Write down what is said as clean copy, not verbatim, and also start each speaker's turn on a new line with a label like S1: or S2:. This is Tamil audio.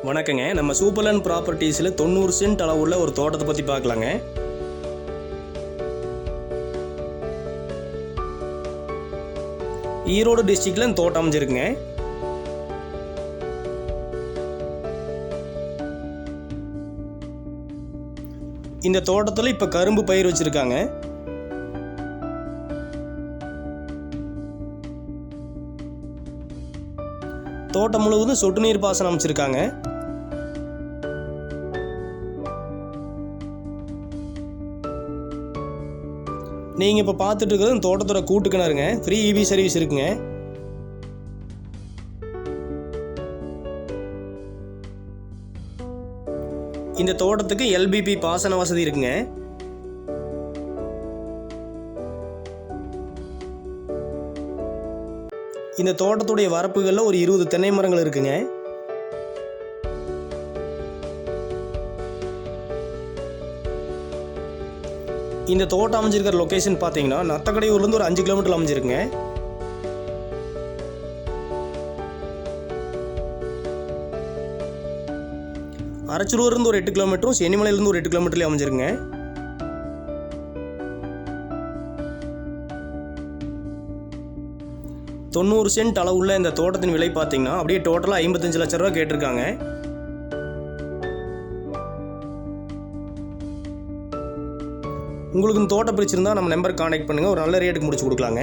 S1: வணக்கங்க. நம்ம சூப்பர்லேண்ட் ப்ராப்பர்ட்டிஸில் 90 சென்ட் அளவுள்ள ஒரு தோட்டத்தை பற்றி பார்க்கலாங்க. ஈரோடு டிஸ்ட்ரிக்டில் இந்த தோட்டம் அமைஞ்சிருக்குங்க. இந்த தோட்டத்தில் இப்போ கரும்பு பயிர் வச்சுருக்காங்க. தோட்டம் முழுவதும் சொட்டு நீர் பாசனம் அமைச்சிருக்காங்க. நீங்கள் இப்போ பார்த்துட்டு இருக்கிறது இந்த தோட்டத்தோட கூட்டு கிணறுங்க. ஃப்ரீ இபி சர்வீஸ் இருக்குங்க. இந்த தோட்டத்துக்கு எல்பிபி பாசன வசதி இருக்குங்க. இந்த தோட்டத்துடைய வரப்புகளில் ஒரு 20 தென்னை மரங்கள் இருக்குங்க. இந்த தோட்டம் அமைஞ்சிருக்கிற லொக்கேஷன் பார்த்தீங்கன்னா நத்தக்கடையூர்லேருந்து ஒரு 5 கிலோமீட்டர் அமைஞ்சிருக்குங்க. அரச்சலூர்லேருந்து ஒரு 8 கிலோமீட்டரும் சென்னிமலையிலேருந்து ஒரு 8 கிலோமீட்டர்லேயும் அமைஞ்சிருக்குங்க. தொண்ணூறு சென்ட் அளவுள்ள இந்த தோட்டத்தின் விலை பார்த்தீங்கன்னா அப்படியே டோட்டலாக 55 லட்ச ரூபா கேட்டிருக்காங்க. உங்களுக்கு இந்த தோட்டம் பிடிச்சிருந்தா நம்ம நம்பர் கான்டாக்ட் பண்ணுங்கள். ஒரு நல்ல ரேட்டுக்கு முடிச்சு கொடுக்கலாங்க.